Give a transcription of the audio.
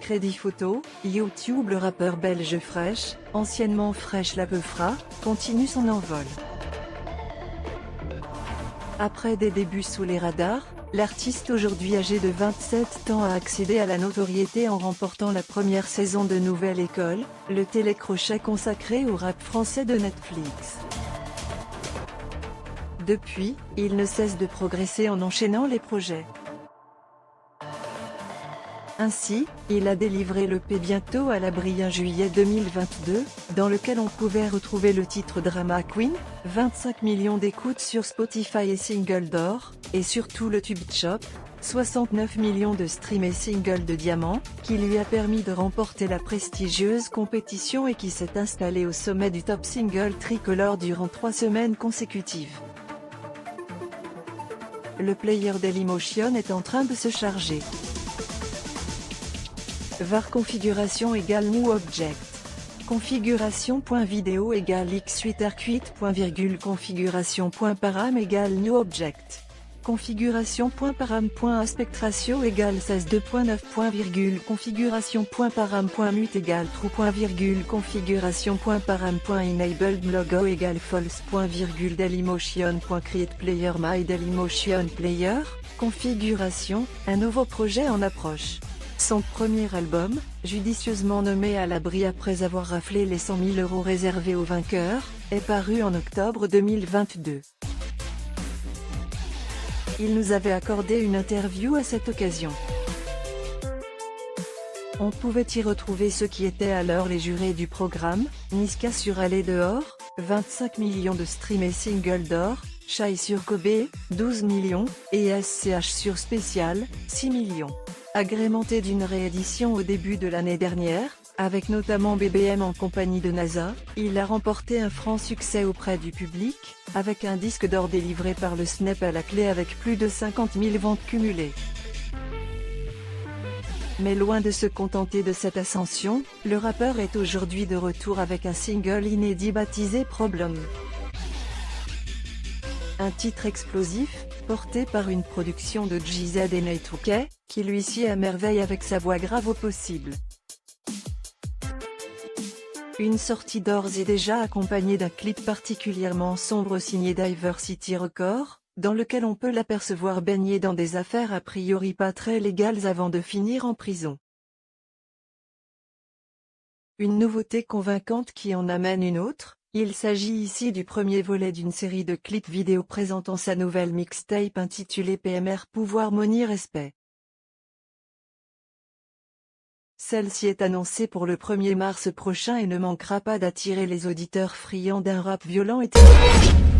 Crédit Photo, YouTube. Le rappeur belge Fresh, anciennement Fresh la Peufra, continue son envol. Après des débuts sous les radars, l'artiste aujourd'hui âgé de 27 ans a accédé à la notoriété en remportant la première saison de Nouvelle École, le télécrochet consacré au rap français de Netflix. Depuis, il ne cesse de progresser en enchaînant les projets. Ainsi, il a délivré l'EP Bientôt à l'abri en juillet 2022, dans lequel on pouvait retrouver le titre Drama Queen, 25 millions d'écoutes sur Spotify et single d'or, et surtout le tube Chop, 69 millions de streams et single de diamant, qui lui a permis de remporter la prestigieuse compétition et qui s'est installé au sommet du top single tricolore durant 3 semaines consécutives. Le player Dailymotion est en train de se charger. var configuration égale new object. Configuration.video égale x8r8. Configuration.param égale new object. Configuration.param.aspect ratio égale 16:2.9. Configuration.param.mute égale true. Configuration.param.enabled logo égale false. Dailymotion.create player my Dailymotion player. Configuration, un nouveau projet en approche. Son premier album, judicieusement nommé À l'abri après avoir raflé les 100 000 € réservés aux vainqueurs, est paru en octobre 2022. Il nous avait accordé une interview à cette occasion. On pouvait y retrouver ceux qui étaient alors les jurés du programme, Niska sur Aller dehors, 25 millions de streams et singles d'or, Shai sur Kobe, 12 millions, et SCH sur Spécial, 6 millions. Agrémenté d'une réédition au début de l'année dernière, avec notamment BBM en compagnie de NASA, il a remporté un franc succès auprès du public, avec un disque d'or délivré par le Snap à la clé avec plus de 50 000 ventes cumulées. Mais loin de se contenter de cette ascension, le rappeur est aujourd'hui de retour avec un single inédit baptisé Problem. Un titre explosif, porté par une production de GZ et Nate2K, qui lui sied à merveille avec sa voix grave au possible. Une sortie d'ores et déjà accompagnée d'un clip particulièrement sombre signé Diversity Records, dans lequel on peut l'apercevoir baigner dans des affaires a priori pas très légales avant de finir en prison. Une nouveauté convaincante qui en amène une autre. Il s'agit ici du premier volet d'une série de clips vidéo présentant sa nouvelle mixtape intitulée PMR Pouvoir Money Respect. Celle-ci est annoncée pour le 1er mars prochain et ne manquera pas d'attirer les auditeurs friands d'un rap violent et technique.